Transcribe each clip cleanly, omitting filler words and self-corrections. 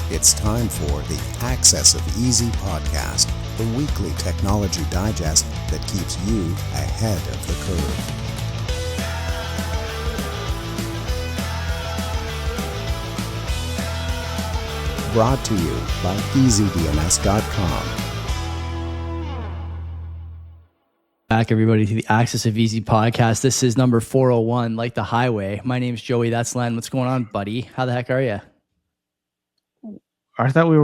It's time for the Access of Easy podcast, the weekly technology digest that keeps you ahead of the curve. Brought to you by EasyDNS.com. Back, everybody, to the Access of Easy podcast. This is number 401, like the highway. My name's Joey. That's Len. What's going on, buddy? How the heck are you? I thought we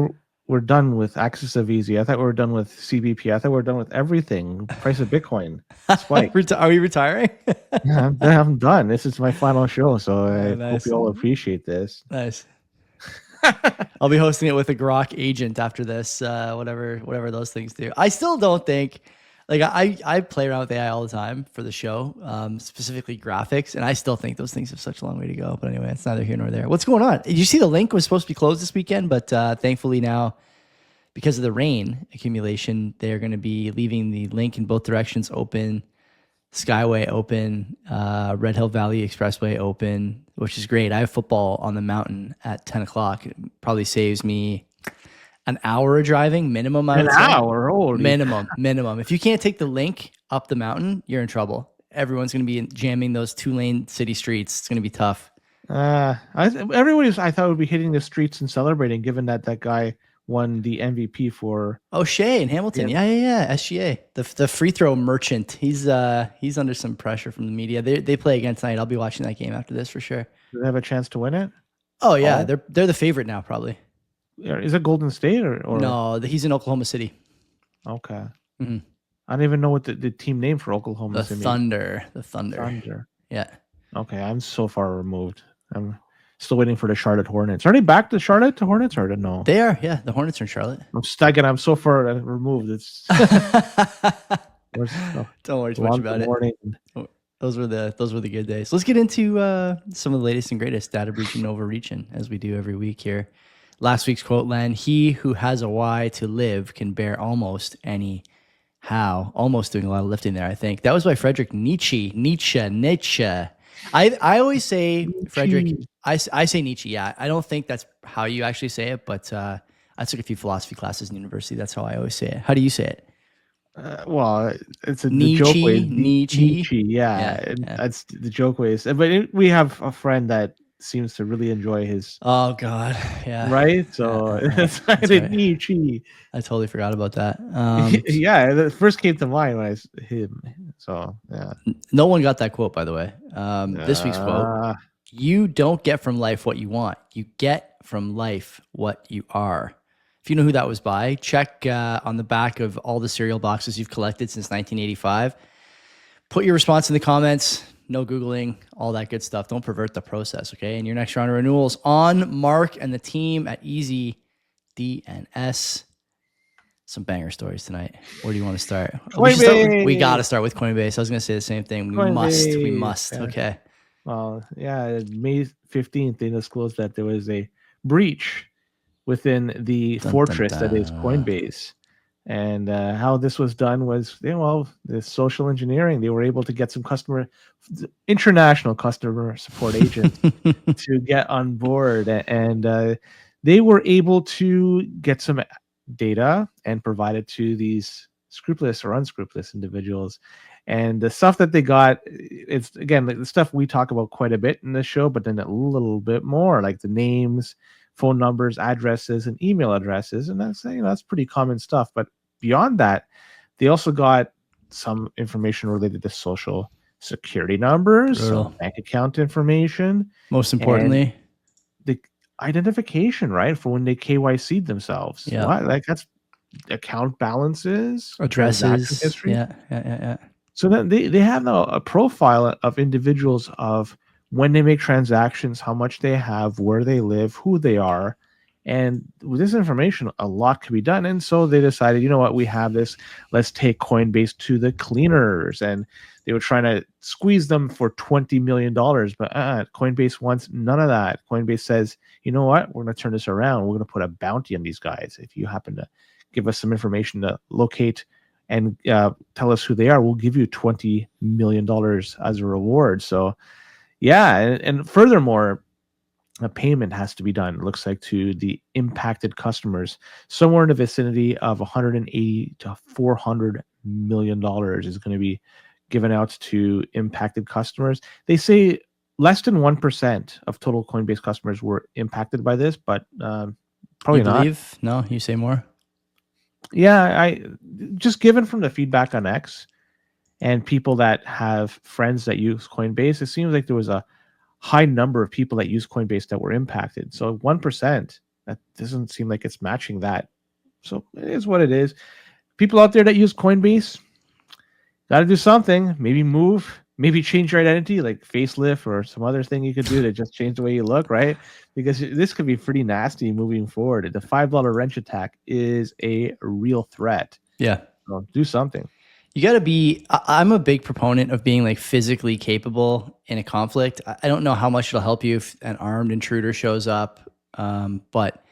were done with Access of Easy. I thought we were done with CBP. I thought we were done with everything. Price of Bitcoin spike. Are we retiring? Yeah, I'm done. This is my final show, so I nice. hope you all appreciate this. Nice. I'll be hosting it with a Grok agent after this, whatever those things do. I still don't think, like, I play around with AI all the time for the show, specifically graphics, and I still think those things have such a long way to go. But anyway, it's neither here nor there. What's going on? Did you see the link was supposed to be closed this weekend, but thankfully now, because of the rain accumulation, they're going to be leaving the link in both directions open, Skyway open, Red Hill Valley Expressway open, which is great. I have football on the mountain at 10 o'clock. It probably saves me an hour of driving minimum. An hour? Holy. Minimum. If you can't take the link up the mountain, you're in trouble. Everyone's going to be jamming those 2-lane city streets. It's going to be tough. Everybody, I thought, would be hitting the streets and celebrating, given that guy won the MVP for Shea in Hamilton. Yeah. SGA, the free throw merchant. He's under some pressure from the media. They play again tonight. I'll be watching that game after this for sure. Do they have a chance to win it? Oh yeah, they're the favorite now probably. Is it Golden State or no? He's in Oklahoma City. Okay. Mm-hmm. I don't even know what the team name for Oklahoma City. The Thunder. Yeah. Okay, I'm so far removed. I'm still waiting for the Charlotte Hornets. Are they back to Charlotte Hornets or no? They are. Yeah, the Hornets are in Charlotte. I'm so far removed. It's don't worry too much about it. Those were the good days. Let's get into some of the latest and greatest data breaching overreaching, as we do every week here. Last week's quote, Len: "He who has a why to live can bear almost any how." Almost doing a lot of lifting there, I think. That was by Friedrich Nietzsche. I always say Friedrich. I say Nietzsche. Yeah, I don't think that's how you actually say it, but I took a few philosophy classes in university. That's how I always say it. How do you say it? Well, it's Nietzsche. The joke way. Nietzsche. Yeah, that's the joke ways. But we have a friend that seems to really enjoy his. Oh God, yeah. Right. So it's right. Nietzsche. I totally forgot about that. Yeah, the first came to mind when him. So yeah. No one got that quote, by the way. This week's quote: "You don't get from life what you want. You get from life what you are." If you know who that was by, check on the back of all the cereal boxes you've collected since 1985. Put your response in the comments. No Googling, all that good stuff. Don't pervert the process, okay? And your next round of renewals on Mark and the team at Easy DNS. Some banger stories tonight. Where do you want to start? We got to start with Coinbase. I was going to say the same thing. We must. Yeah. Okay. Well, yeah, May 15th, they disclosed that there was a breach within the fortress that is Coinbase. And how this was done was, the social engineering. They were able to get some international customer support agents to get on board. And they were able to get some data and provide it to these scrupulous or unscrupulous individuals. And the stuff that they got, it's, again, the stuff we talk about quite a bit in this show, but then a little bit more, like the names, phone numbers, addresses, and email addresses. And that's pretty common stuff. But beyond that, they also got some information related to social security numbers, some bank account information. Most importantly, the identification, right, for when they KYC'd themselves. Yeah. Like that's account balances, addresses, history. Yeah. So then they have a profile of individuals of when they make transactions, how much they have, where they live, who they are. And with this information, a lot can be done. And so they decided, you know what, we have this. Let's take Coinbase to the cleaners. And they were trying to squeeze them for $20 million. But Coinbase wants none of that. Coinbase says, you know what, we're going to turn this around. We're going to put a bounty on these guys. If you happen to give us some information to locate and tell us who they are, we'll give you $20 million as a reward. So, yeah. And furthermore, a payment has to be done, it looks like, to the impacted customers. Somewhere in the vicinity of 180 to 400 million dollars is going to be given out to impacted customers. They say less than 1% of total Coinbase customers were impacted by this, but probably You not. believe? No, you say more. Yeah, I just given from the feedback on X and people that have friends that use Coinbase, it seems like there was a high number of people that use Coinbase that were impacted. So 1%, that doesn't seem like it's matching that. So it is what it is. People out there that use Coinbase, got to do something. Maybe move, maybe change your identity, like facelift or some other thing you could do to just change the way you look, right? Because this could be pretty nasty moving forward. The $5 wrench attack is a real threat. Yeah. So do something. You got to be, I'm a big proponent of being like physically capable in a conflict. I don't know how much it'll help you if an armed intruder shows up, but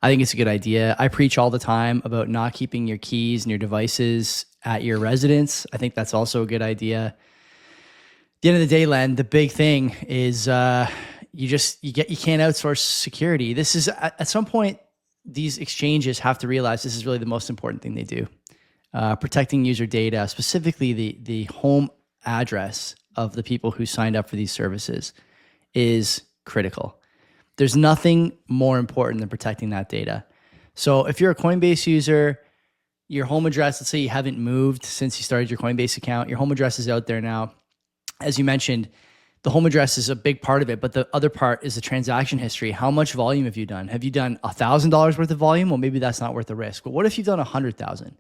I think it's a good idea. I preach all the time about not keeping your keys and your devices at your residence. I think that's also a good idea. At the end of the day, Len, the big thing is you can't outsource security. This is at some point, these exchanges have to realize this is really the most important thing they do. Protecting user data, specifically the home address of the people who signed up for these services, is critical. There's nothing more important than protecting that data. So if you're a Coinbase user, your home address, let's say you haven't moved since you started your Coinbase account, your home address is out there now. As you mentioned, the home address is a big part of it, but the other part is the transaction history. How much volume have you done? Have you done $1,000 worth of volume? Well, maybe that's not worth the risk. But what if you've done 100,000?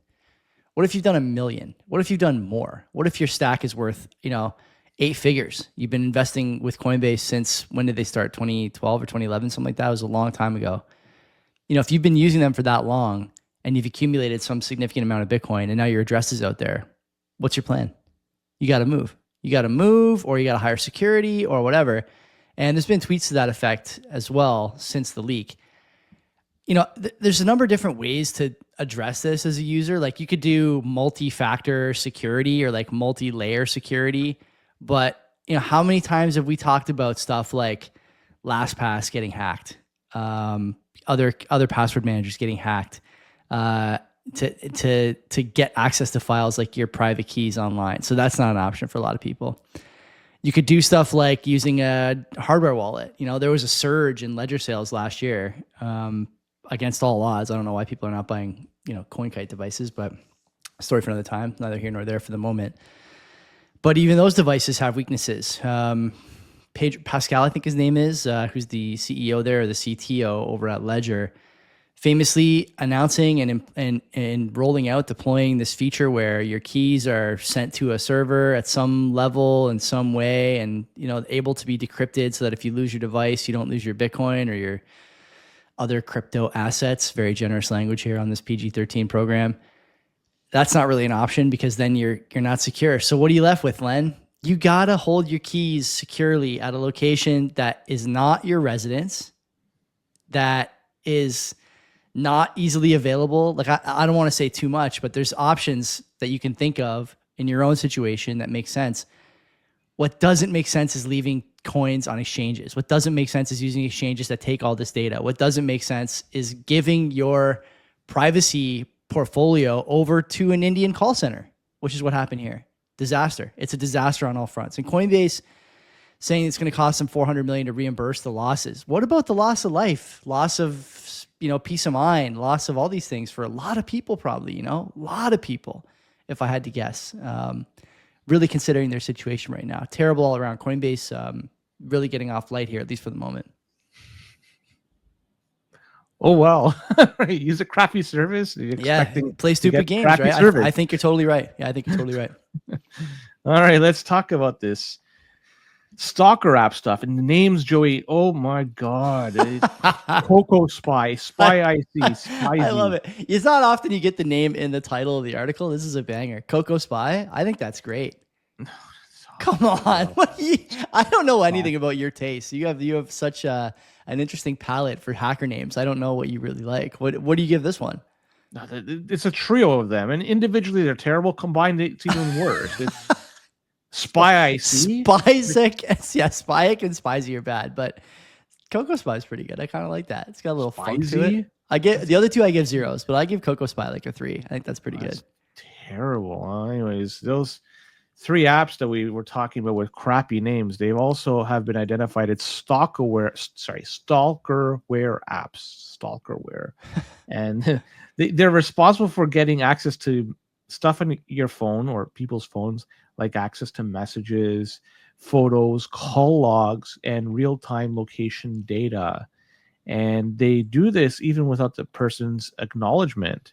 What if you've done 1 million? What if you've done more? What if your stack is worth, 8 figures? You've been investing with Coinbase since, when did they start? 2012 or 2011, something like that. It was a long time ago. If you've been using them for that long and you've accumulated some significant amount of Bitcoin and now your address is out there, what's your plan? You got to move. You got to move, or you got to hire security or whatever. And there's been tweets to that effect as well since the leak. There's a number of different ways to address this as a user. Like you could do multi-factor security or like multi-layer security. But, how many times have we talked about stuff like LastPass getting hacked, other password managers getting hacked, to get access to files like your private keys online. So that's not an option for a lot of people. You could do stuff like using a hardware wallet. There was a surge in ledger sales last year, against all odds. I don't know why people are not buying, CoinKite devices, but story for another time, neither here nor there for the moment. But even those devices have weaknesses. Pascal, I think his name is, who's the CEO there, or the CTO over at Ledger, famously announcing and rolling out, deploying this feature where your keys are sent to a server at some level in some way, and able to be decrypted so that if you lose your device, you don't lose your Bitcoin or your other crypto assets. Very generous language here on this PG-13 program. That's not really an option, because then you're not secure. So what are you left with, Len? You gotta hold your keys securely at a location that is not your residence, that is not easily available. Like I don't want to say too much, but there's options that you can think of in your own situation that make sense. What doesn't make sense is leaving coins on exchanges. What doesn't make sense is using exchanges that take all this data. What doesn't make sense is giving your privacy portfolio over to an Indian call center, which is what happened here. Disaster. It's a disaster on all fronts. And Coinbase saying it's going to cost them $400 million to reimburse the losses. What about the loss of life, loss of, peace of mind, loss of all these things for a lot of people, probably, a lot of people, if I had to guess. Really considering their situation right now. Terrible all around. Coinbase really getting off light here, at least for the moment. Oh, well. Use a crappy service. Play stupid games, right? I think you're totally right. Yeah, I think you're totally right. All right, let's talk about this Stalker app stuff. And the names, Joey, oh my God. Cocospy, Spy IC, Spy I love it. It's not often you get the name in the title of the article. This is a banger. Cocospy. I think that's great. Come on. I don't know anything about your taste. You have such an interesting palette for hacker names. I don't know what you really like. What do you give this one? It's a trio of them, and individually they're terrible. Combined, it's even worse. It's Spy IC. Spyzik and Spyzik are bad, but Cocospy is pretty good. I kind of like that. It's got a little funk to Spicy? it. I get the other two. I give zeros, but I give Cocospy like a 3. I think that's pretty good. Terrible. Anyways, those 3 apps that we were talking about with crappy names, they also have been identified as stalkerware apps. Stalkerware. And they're responsible for getting access to stuff on your phone or people's phones, like access to messages, photos, call logs, and real-time location data. And they do this even without the person's acknowledgement.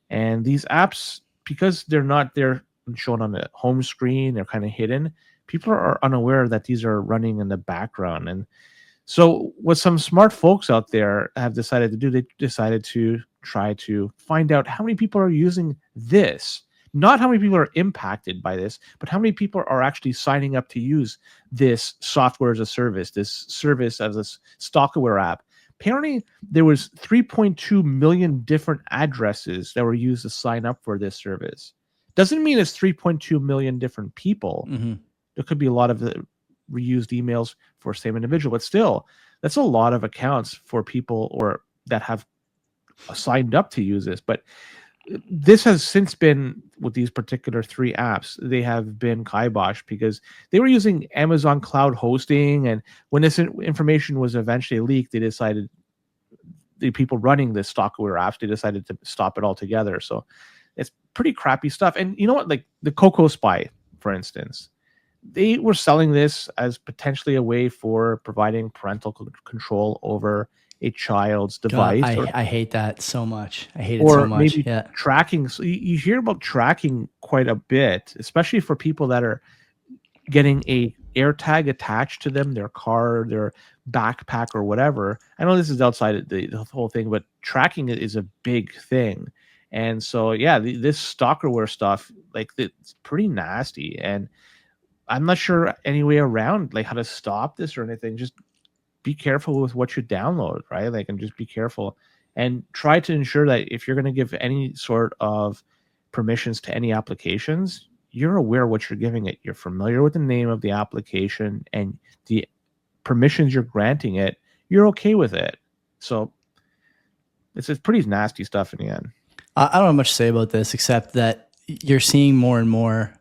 And these apps, because they're not there shown on the home screen, they're kind of hidden, people are unaware that these are running in the background. And so what some smart folks out there have decided to do, they decided to try to find out how many people are using this. Not how many people are impacted by this, but how many people are actually signing up to use this software as a service, this service as a stalkerware app. Apparently, there was 3.2 million different addresses that were used to sign up for this service. Doesn't mean it's 3.2 million different people. Mm-hmm. There could be a lot of reused emails for the same individual, but still, that's a lot of accounts for people or that have signed up to use this. But this has since been, with these particular 3 apps, they have been kiboshed because they were using Amazon cloud hosting. And when this information was eventually leaked, they decided, the people running the stalkerware apps, they decided to stop it altogether. So it's pretty crappy stuff. And you know what? Like the Cocospy, for instance, they were selling this as potentially a way for providing parental control over a child's device. God, I hate that so much. I hate it so much. Or maybe tracking. So you hear about tracking quite a bit, especially for people that are getting a AirTag attached to them, their car, their backpack, or whatever. I know this is outside the whole thing, but tracking is a big thing. And so, yeah, this stalkerware stuff, like, it's pretty nasty. And I'm not sure any way around, like, how to stop this or anything. Just be careful with what you download, right? Like, and just be careful and try to ensure that if you're going to give any sort of permissions to any applications, you're aware of what you're giving it. You're familiar with the name of the application and the permissions you're granting it. You're okay with it. So it's pretty nasty stuff in the end. I don't have much to say about this except that you're seeing more and more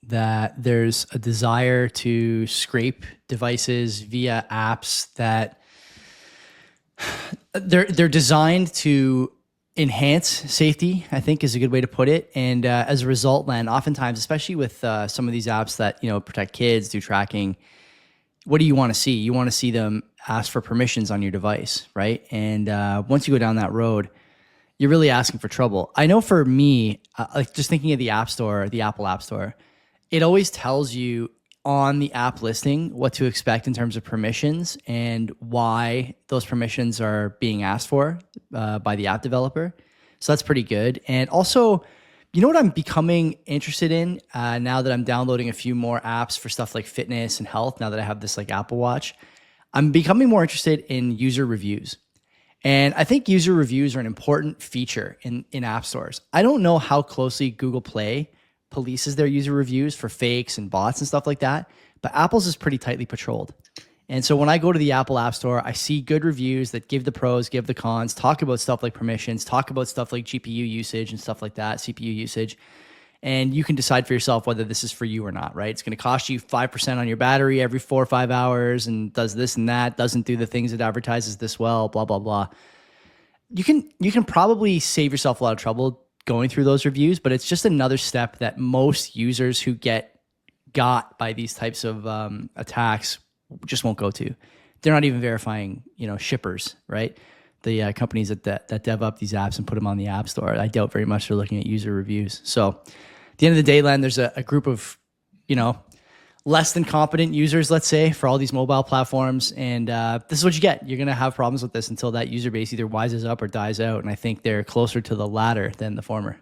that there's a desire to scrape devices via apps that they're designed to enhance safety, I think is a good way to put it. And as a result, Len, oftentimes, especially with some of these apps that, protect kids, do tracking, what do you want to see? You want to see them ask for permissions on your device, right? And once you go down that road, you're really asking for trouble. I know for me, like just thinking of the App Store, the Apple App Store, it always tells you on the app listing what to expect in terms of permissions and why those permissions are being asked for by the app developer. So that's pretty good. And also, you know what I'm becoming interested in now that I'm downloading a few more apps for stuff like fitness and health, now that I have this like Apple Watch, I'm becoming more interested in user reviews. And I think user reviews are an important feature in app stores. I don't know how closely Google Play polices their user reviews for fakes and bots and stuff like that, but Apple's is pretty tightly patrolled. And so when I go to the Apple App Store, I see good reviews that give the pros, give the cons, talk about stuff like permissions, talk about stuff like GPU usage and stuff like that, CPU usage. And you can decide for yourself whether this is for you or not, right? It's going to cost you 5% on your battery every 4 or 5 hours and does this and that, doesn't do the things it advertises this well, blah, blah, blah. You can probably save yourself a lot of trouble going through those reviews, but it's just another step that most users who got by these types of attacks just won't go to. They're not even verifying, shippers, right? The companies that dev up these apps and put them on the App Store. I doubt very much they're looking at user reviews. So at the end of the day, Len, there's a group of, less than competent users, let's say, for all these mobile platforms. And this is what you get. You're going to have problems with this until that user base either wises up or dies out. And I think they're closer to the latter than the former.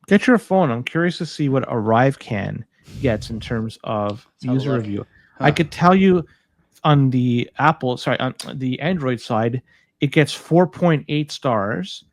Get your phone. I'm curious to see what ArriveCan gets in terms of user review. Huh. I could tell you on the on the Android side, it gets 4.8 stars.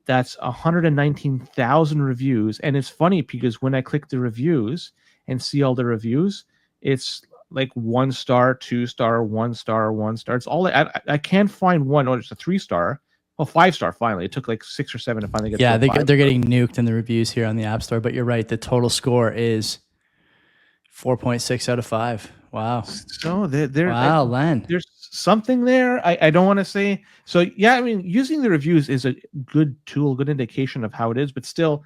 That's 119,000 reviews. And it's funny because when I click the reviews and see all the reviews, it's like 1 star, 2 star, 1 star, 1 star. It's all I can't find one. Oh, it's a 3 star. Well, 5 star finally. It took like 6 or 7 to finally get Yeah, to a 5 they're getting nuked in the reviews here on the App Store, but you're right. The total score is 4.6 out of 5. Wow. So Wow, Len. there's something there. I don't want to say. So yeah, I mean, using the reviews is a good tool, good indication of how it is, but still,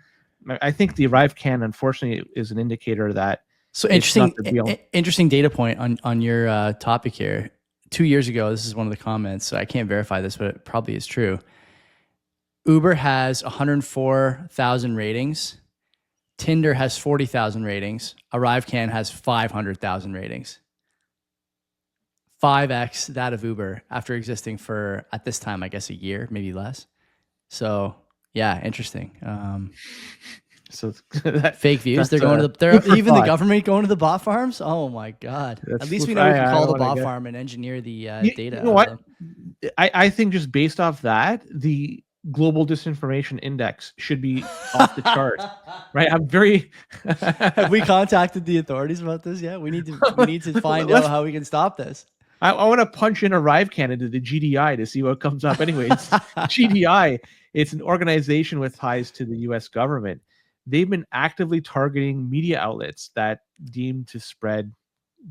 I think the Arrive can, unfortunately, is an indicator that So it's not the real. interesting data point on your topic here. 2 years ago, this is one of the comments. So I can't verify this, but it probably is true. Uber has 104,000 ratings. Tinder has 40,000 ratings. ArriveCan has 500,000 ratings. 5x that of Uber after existing for, at this time, I guess a year, maybe less. So yeah, interesting. So fake views. They're going to even the government going to the bot farms. Oh my God. At least we know we can call the bot farm and engineer the data. You know what? I think just based off that, the global disinformation index should be off the chart, right? I'm very. Have we contacted the authorities about this yet? We need to find out how we can stop this. I want to punch in ArriveCan into the GDI to see what comes up. Anyways, GDI, it's an organization with ties to the U.S. government. They've been actively targeting media outlets that deem to spread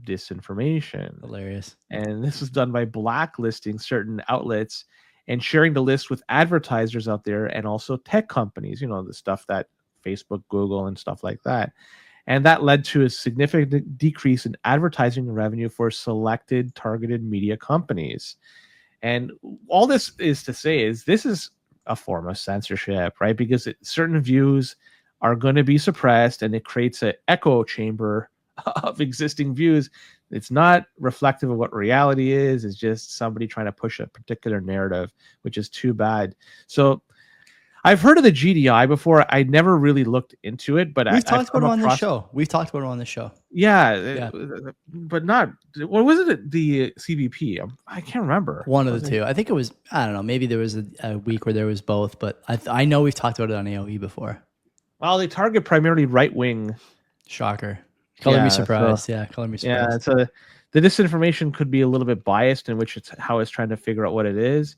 disinformation. Hilarious. And this was done by blacklisting certain outlets and sharing the list with advertisers out there and also tech companies, the stuff that Facebook, Google, and stuff like that. And that led to a significant decrease in advertising revenue for selected targeted media companies. And all this is to say is this is a form of censorship, right? Because certain views are going to be suppressed and it creates an echo chamber of existing views. It's not reflective of what reality is. It's just somebody trying to push a particular narrative, which is too bad. So I've heard of the GDI before. I never really looked into it, but We've talked about it on the show. We've talked about it on the show. Yeah. But not. What was it? The CBP? I can't remember. One of the two. I think it was. I don't know. Maybe there was a week where there was both, but I know we've talked about it on AOE before. Well, they target primarily right wing. Shocker. Color me surprised. Color me surprised. Yeah. So the disinformation could be a little bit biased in which it's how it's trying to figure out what it is.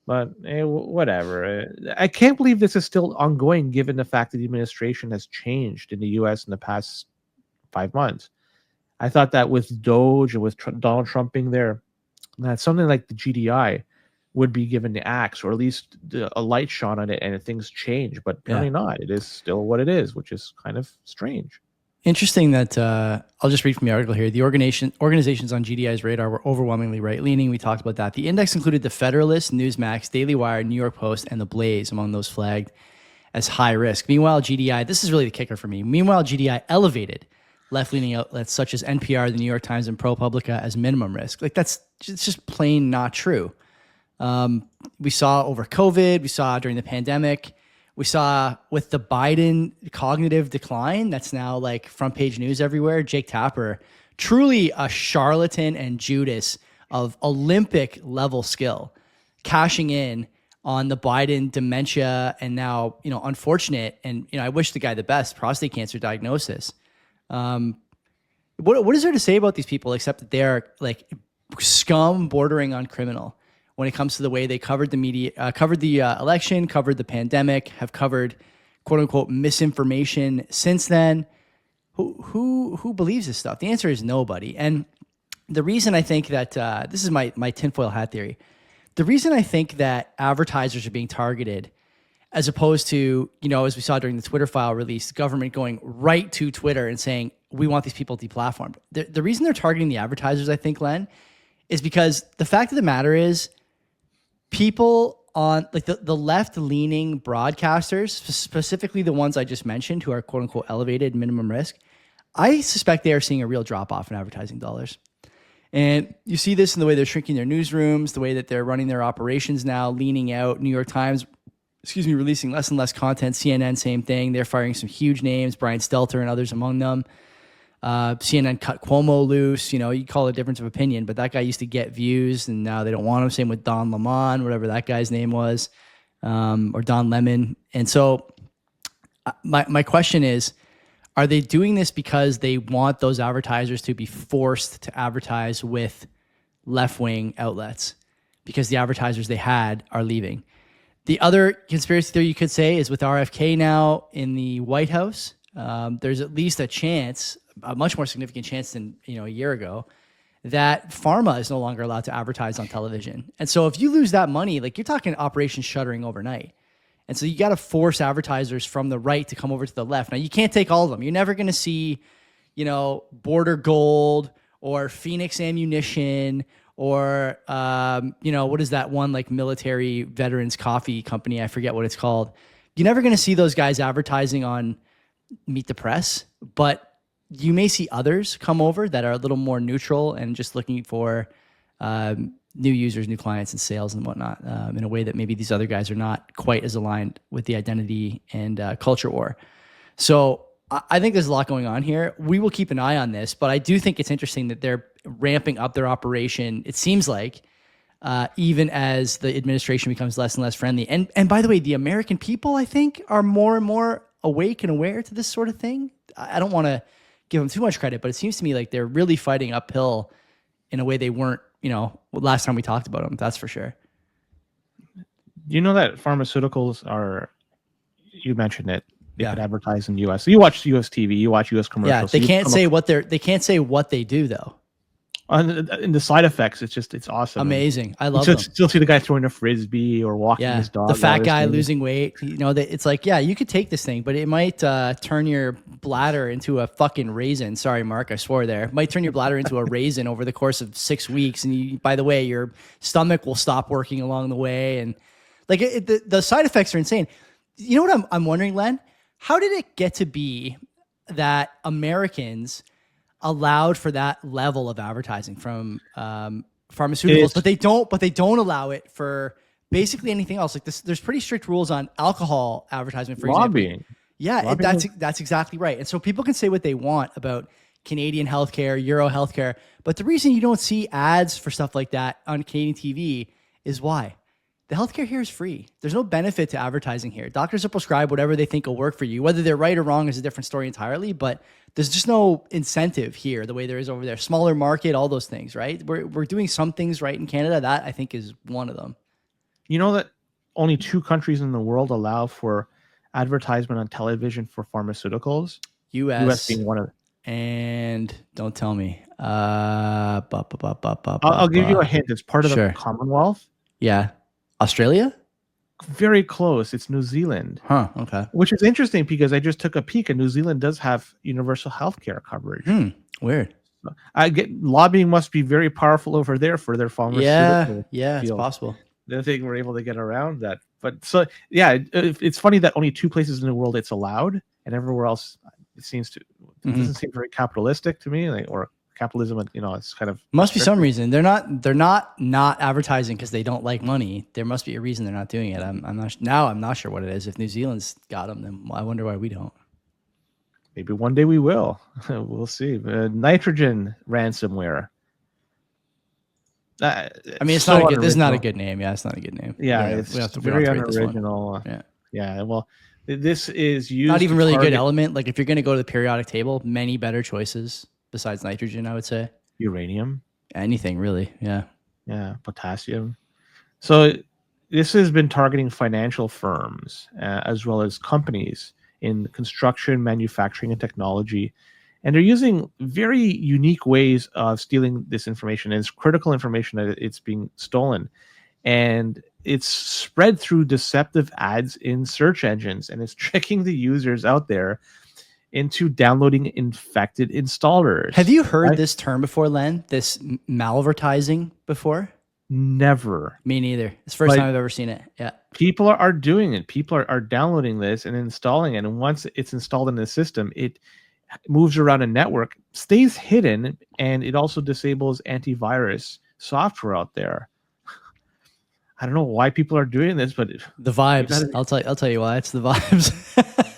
But whatever. I can't believe this is still ongoing given the fact that the administration has changed in the U.S. in the past 5 months. I thought that with Doge and with Donald Trump being there, that something like the GDI would be given the axe or at least a light shone on it and things change. But apparently not. It is still what it is, which is kind of strange. Interesting that I'll just read from the article here. The organizations on GDI's radar were overwhelmingly right-leaning. We talked about that. The index included the Federalist, Newsmax, Daily Wire, New York Post, and The Blaze among those flagged as high risk. Meanwhile, GDI, this is really the kicker for me. Meanwhile, GDI elevated left-leaning outlets such as NPR, the New York Times, and ProPublica as minimum risk. Like it's just plain not true. We saw over COVID, we saw during the pandemic. We saw with the Biden cognitive decline, that's now like front page news everywhere. Jake Tapper, truly a charlatan and Judas of Olympic level skill, cashing in on the Biden dementia and now, unfortunate. And, I wish the guy the best prostate cancer diagnosis. What is there to say about these people except that they are like scum bordering on criminal? When it comes to the way they covered the media, covered the election, covered the pandemic, have covered "quote unquote" misinformation since then. Who believes this stuff? The answer is nobody. And the reason I think that this is my tinfoil hat theory. The reason I think that advertisers are being targeted, as opposed to as we saw during the Twitter file release, the government going right to Twitter and saying we want these people deplatformed. The reason they're targeting the advertisers, I think, Len, is because the fact of the matter is, people on like the left-leaning broadcasters, specifically the ones I just mentioned, who are "quote unquote" elevated minimum risk, I suspect they are seeing a real drop-off in advertising dollars. And you see this in the way they're shrinking their newsrooms, the way that they're running their operations now, leaning out. New York Times, releasing less and less content. CNN, same thing. They're firing some huge names, Brian Stelter and others among them. CNN cut Cuomo loose. You call it a difference of opinion, but that guy used to get views, and now they don't want him. Same with Don Lemon, whatever that guy's name was, or Don Lemon. And so my question is, Are they doing this because they want those advertisers to be forced to advertise with left-wing outlets because the advertisers they had are leaving? The other conspiracy theory you could say is with RFK now in the White House, there's at least a chance, a much more significant chance than a year ago, that pharma is no longer allowed to advertise on television. And so if you lose that money, like you're talking operations shuttering overnight. And so you got to force advertisers from the right to come over to the left. Now, you can't take all of them. You're never going to see, Border Gold or Phoenix Ammunition or, what is that one like military veterans coffee company? I forget what it's called. You're never going to see those guys advertising on Meet the Press, but you may see others come over that are a little more neutral and just looking for new users, new clients, and sales and whatnot in a way that maybe these other guys are not quite as aligned with the identity and culture war. So I think there's a lot going on here. We will keep an eye on this, but I do think it's interesting that they're ramping up their operation. It seems like even as the administration becomes less and less friendly. And by the way, the American people, I think, are more and more awake and aware to this sort of thing. I don't want to give them too much credit, but it seems to me like they're really fighting uphill in a way they weren't, last time we talked about them. That's for sure. You know that pharmaceuticals are, you mentioned it, they could advertise in the US. So you watch US TV, you watch US commercials. Yeah, they can't say what they do though. And the side effects, it's awesome. Amazing. I love them. Still see the guy throwing a frisbee or walking his dog. The fat guy losing weight. It's like, yeah, you could take this thing, but it might turn your bladder into a fucking raisin. Sorry, Mark, I swore there. It might turn your bladder into a raisin over the course of 6 weeks. And by the way, your stomach will stop working along the way. And like the side effects are insane. You know what I'm wondering, Len? How did it get to be that Americans allowed for that level of advertising from pharmaceuticals, but they don't allow it for basically anything else? Like this, there's pretty strict rules on alcohol advertisement, for lobbying. Example. Yeah, that's exactly right. And so people can say what they want about Canadian healthcare, Euro healthcare, but the reason you don't see ads for stuff like that on Canadian TV is why? The healthcare here is free. There's no benefit to advertising here. Doctors will prescribe whatever they think will work for you. Whether they're right or wrong is a different story entirely, but there's just no incentive here the way there is over there. Smaller market, all those things, right? We're doing some things right in Canada. That I think is one of them. You know that only 2 countries in the world allow for advertisement on television for pharmaceuticals? US being one of them. And don't tell me. I'll give you a hint. It's part of the Commonwealth. Yeah. Australia? Very close. It's New Zealand. Huh, okay. Which is interesting because I just took a peek and New Zealand does have universal healthcare coverage. Weird. Lobbying must be very powerful over there for their pharmaceutical Yeah, field. It's possible. I think we're able to get around that. But so, yeah, it's funny that only 2 places in the world it's allowed and everywhere else it doesn't seem very capitalistic to me, or capitalism, it's kind of must be some reason. They're not advertising because they don't like money. There must be a reason they're not doing it. I'm not sure what it is. If New Zealand's got them, then I wonder why we don't. Maybe one day we will. We'll see. Nitrogen ransomware. It's not good. This is not a good name. Yeah, it's not a good name. Yeah, it's very unoriginal. Yeah. Well, this is used. Not even really a good element. Like if you're going to go to the periodic table, many better choices besides nitrogen, I would say. Uranium. Anything really. Yeah. Yeah. Potassium. So this has been targeting financial firms as well as companies in construction, manufacturing, and technology. And they're using very unique ways of stealing this information. And it's critical information that it's being stolen. And it's spread through deceptive ads in search engines. And it's tricking the users out there into downloading infected installers. Have you heard this term before, Len? This malvertising before? Never. Me neither. It's the first time I've ever seen it. Yeah. People are doing it. People are downloading this and installing it. And once it's installed in the system, it moves around a network, stays hidden, and it also disables antivirus software out there. I don't know why people are doing this, but the vibes. I'll tell you why. It's the vibes.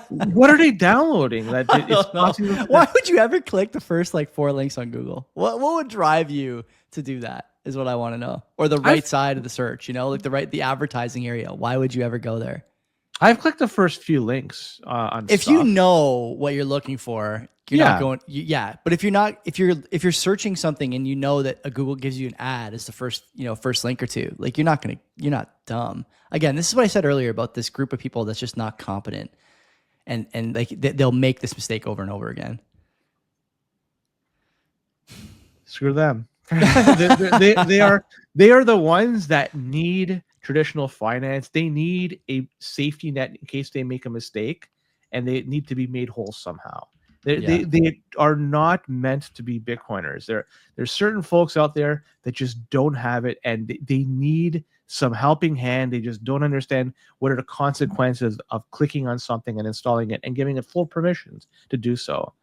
What are they downloading? Why would you ever click the first 4 links on Google? What would drive you to do that is what I want to know. Or the right side of the search, the advertising area. Why would you ever go there? I've clicked the first few links on If stuff. you know what you're looking for, you're Yeah. not going. Yeah, but if you're searching something and you know that a Google gives you an ad as the first link or two, like you're not dumb. Again, this is what I said earlier about this group of people that's just not competent, and like they'll make this mistake over and over again. Screw them. they are the ones that need traditional finance. They need a safety net in case they make a mistake, and they need to be made whole somehow. They are not meant to be Bitcoiners. There's certain folks out there that just don't have it, and they need some helping hand. They just don't understand what are the consequences of clicking on something and installing it and giving it full permissions to do so.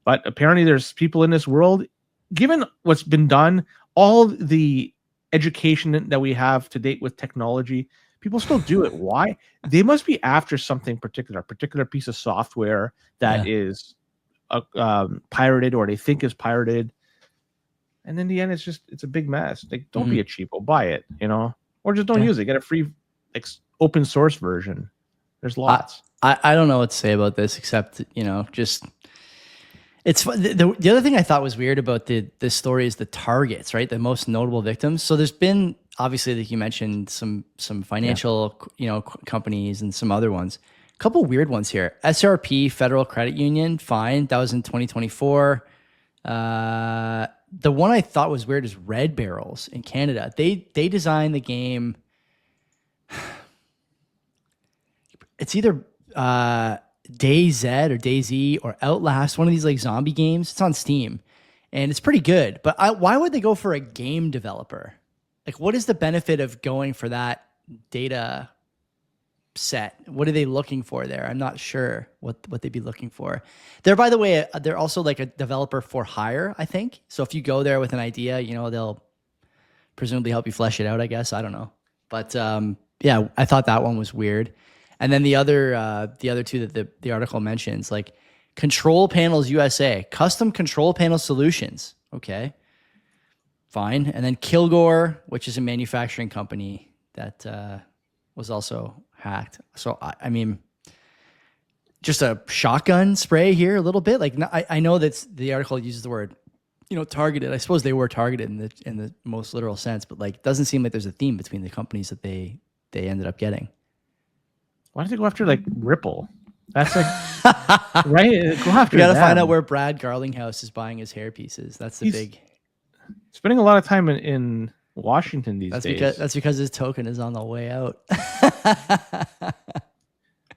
But apparently there's people in this world, given what's been done, all the education that we have to date with technology, people still do it. Why? They must be after something particular, a particular piece of software that is pirated, or they think is pirated. And in the end, it's a big mess. Like, don't be a cheapo, buy it, or just don't use it. Get a free open source version. There's lots. I don't know what to say about this except, just it's the other thing I thought was weird about this story is the targets, right? The most notable victims. So there's been, obviously, like you mentioned, some financial, companies and some other ones. A couple weird ones here. SRP, Federal Credit Union, fine. That was in 2024. The one I thought was weird is Red Barrels in Canada. They designed the game. It's either DayZ or DayZ or Outlast, one of these like zombie games. It's on Steam, and it's pretty good. But why would they go for a game developer? Like, what is the benefit of going for that data set? What are they looking for there? I'm not sure what they'd be looking for. They're, by the way, they're also like a developer for hire, I think. So if you go there with an idea, they'll presumably help you flesh it out, I guess. I don't know. But yeah, I thought that one was weird. And then the other two that the article mentions, like Control Panels USA, custom control panel solutions. Okay, fine. And then Kilgore, which is a manufacturing company that was also hacked. So I mean, just a shotgun spray here a little bit. Like, I know that the article uses the word, targeted. I suppose they were targeted in the most literal sense, but like, it doesn't seem like there's a theme between the companies that they ended up getting. Why don't they go after like Ripple? That's like right. Go after. We got to find out where Brad Garlinghouse is buying his hair pieces. That's the big. Spending a lot of time in Washington these days. That's because his token is on the way out.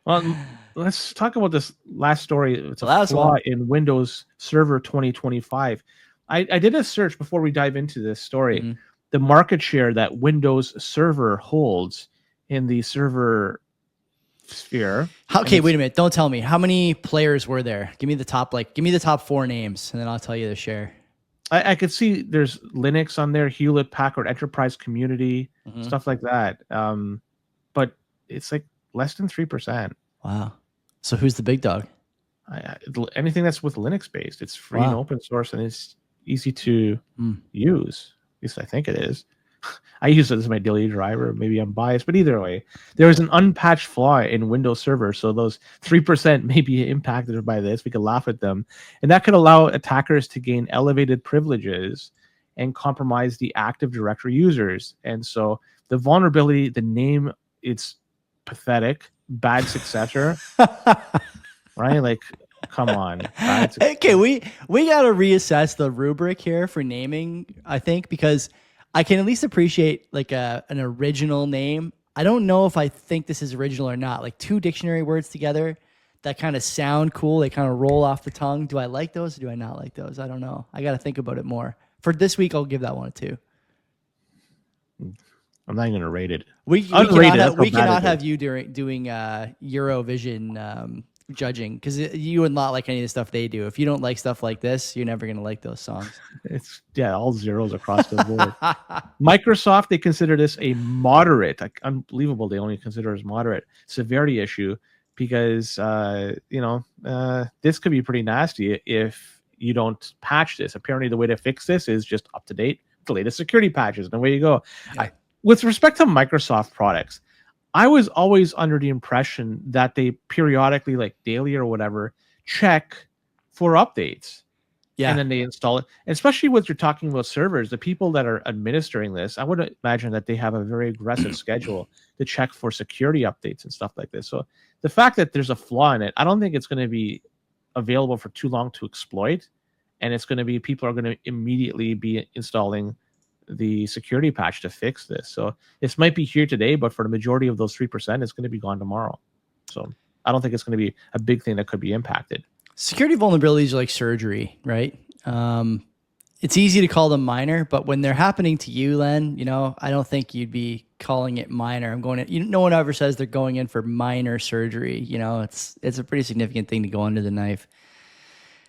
Well, let's talk about this last story. It's a flaw in Windows Server 2025. I did a search before we dive into this story. Mm-hmm. The market share that Windows Server holds in the server sphere. Okay, wait a minute. Don't tell me. How many players were there? Give me the top 4 names, and then I'll tell you the share. I could see there's Linux on there, Hewlett Packard Enterprise Community, stuff like that. But it's like less than 3%. Wow. So who's the big dog? Anything that's with Linux based. It's free and open source, and it's easy to use. At least I think it is. I use it as my daily driver. Maybe I'm biased, but either way, there is an unpatched flaw in Windows Server. So those 3% may be impacted by this. We could laugh at them. And that could allow attackers to gain elevated privileges and compromise the Active Directory users. And so the vulnerability, the name, it's pathetic, bad successor, right? Like, come on. Okay, we got to reassess the rubric here for naming, I think, because I can at least appreciate like an original name. I don't know if I think this is original or not. Like 2 dictionary words together that kind of sound cool. They kind of roll off the tongue. Do I like those or do I not like those? I don't know. I got to think about it more. For this week, I'll give that one a 2. I'm not even going to rate it. We cannot have you doing Eurovision judging, because you would not like any of the stuff they do. If you don't like stuff like this, you're never going to like those songs. It's all zeros across the board. Microsoft, they consider this a moderate, like unbelievable. They only consider it as moderate severity issue because this could be pretty nasty if you don't patch this. Apparently, the way to fix this is just up to date, the latest security patches, and away you go. Yeah. With respect to Microsoft products, I was always under the impression that they periodically, like daily or whatever, check for updates. Yeah. And then they install it. And especially when you're talking about servers, the people that are administering this, I would imagine that they have a very aggressive schedule to check for security updates and stuff like this. So the fact that there's a flaw in it, I don't think it's going to be available for too long to exploit. And it's going to be, people are going to immediately be installing the security patch to fix this. So this might be here today, but for the majority of those 3%, it's going to be gone tomorrow. So I don't think it's going to be a big thing that could be impacted. Security vulnerabilities are like surgery, right? It's easy to call them minor, but when they're happening to you, Len, you know, I don't think you'd be calling it minor. No one ever says they're going in for minor surgery. You know, it's a pretty significant thing to go under the knife.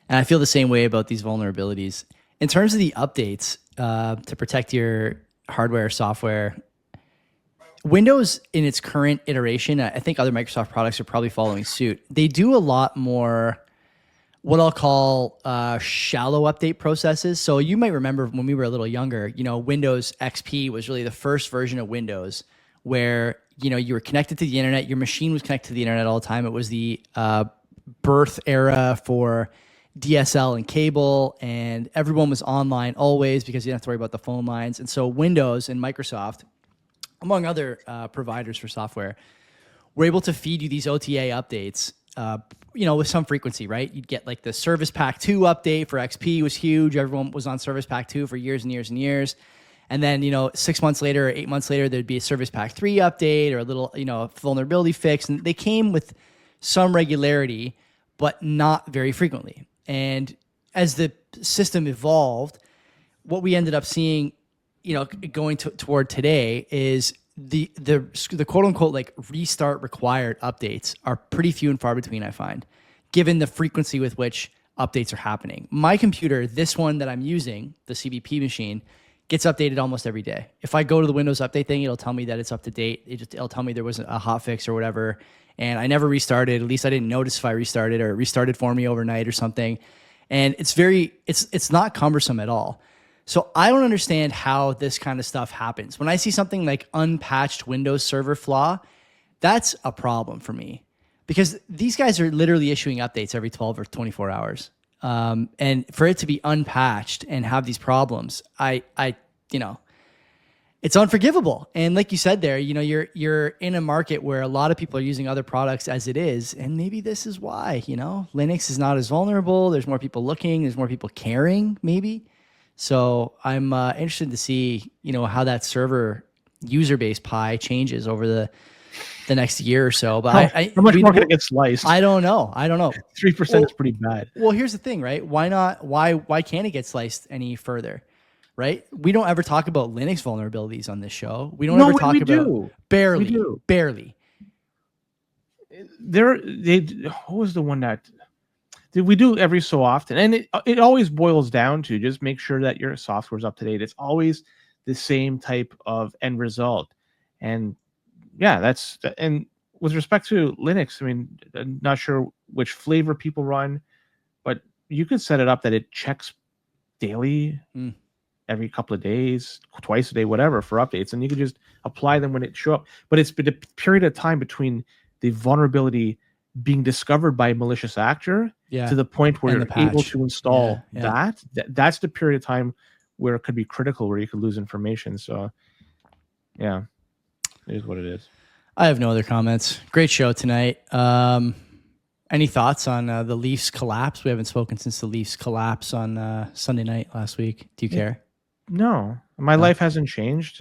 And I feel the same way about these vulnerabilities. In terms of the updates to protect your hardware, software, Windows in its current iteration, I think other Microsoft products are probably following suit. They do a lot more what I'll call shallow update processes. So you might remember when we were a little younger, you know, Windows XP was really the first version of Windows where, you know, you were connected to the internet, your machine was connected to the internet all the time. It was the birth era for DSL and cable, and everyone was online always because you didn't have to worry about the phone lines. And so Windows and Microsoft, among other providers for software, were able to feed you these OTA updates, you know, with some frequency, right? You'd get like the Service Pack 2 update for XP was huge. Everyone was on Service Pack 2 for years and years and years. And then, you know, 6 months later or 8 months later, there'd be a Service Pack 3 update or a little, you know, vulnerability fix. And they came with some regularity, but not very frequently. And as the system evolved, what we ended up seeing, you know, going toward today is the quote unquote like restart required updates are pretty few and far between, I find, given the frequency with which updates are happening. My computer, this one that I'm using, the CBP machine, gets updated almost every day. If I go to the Windows update thing, it'll tell me that it's up to date. It'll tell me there was a hot fix or whatever. And I never restarted. At least I didn't notice if I restarted, or it restarted for me overnight or something. And it's not cumbersome at all. So I don't understand how this kind of stuff happens. When I see something like unpatched Windows Server flaw, that's a problem for me, because these guys are literally issuing updates every 12 or 24 hours. And for it to be unpatched and have these problems, you know, it's unforgivable. And like you said there, you know, you're in a market where a lot of people are using other products as it is. And maybe this is why, you know, Linux is not as vulnerable. There's more people looking. There's more people caring, maybe. So I'm interested to see, you know, how that server user base pie changes over the next year or so. But how much more can it get sliced? I don't know. 3% is pretty bad. Well, here's the thing, right? Why not? Why can't it get sliced any further? Right? We don't ever talk about Linux vulnerabilities on this show. We don't ever talk about barely. What was the one that we do every so often, and it always boils down to just make sure that your software is up to date. It's always the same type of end result, and yeah, and with respect to Linux, I mean, I'm not sure which flavor people run, but you could set it up that it checks daily, every couple of days, twice a day, whatever, for updates, and you can just apply them when it show up. But it's been a period of time between the vulnerability being discovered by a malicious actor to the point where you're able to install that's the period of time where it could be critical, where you could lose information. So yeah, it is what it is. I have no other comments. Great show tonight. Any thoughts on the Leafs collapse? We haven't spoken since the Leafs collapse on Sunday night last week. Do you care? No, my life hasn't changed.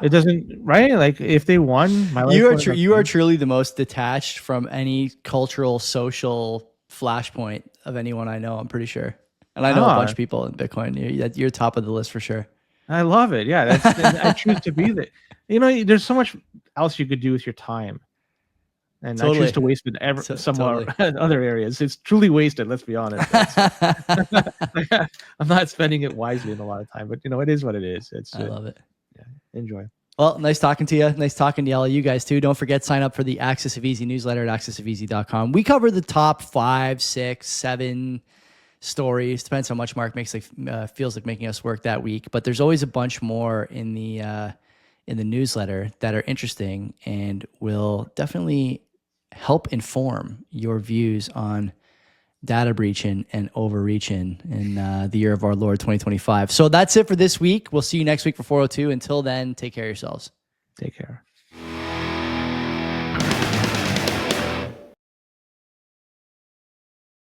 It doesn't, right? Like, if they won, my life you are truly the most detached from any cultural, social flashpoint of anyone I know. I'm pretty sure, and I know a bunch of people in Bitcoin. You're top of the list for sure. I love it. Yeah, I choose to be that. You know, there's so much else you could do with your time, and I choose to waste it somewhere other areas. It's truly wasted. Let's be honest. I'm not spending it wisely in a lot of time, but you know, it is what it is. I love it. Yeah, enjoy. Well, nice talking to you. Nice talking to all you guys too. Don't forget, sign up for the Axis of Easy newsletter at accessofeasy.com. We cover the top 5, 6, 7 stories. Depends how much Mark feels like making us work that week. But there's always a bunch more in the in the newsletter that are interesting and will definitely help inform your views on data breaching and overreaching in the year of our Lord 2025. So that's it for this week. We'll see you next week for 402. Until then, take care of yourselves. Take care.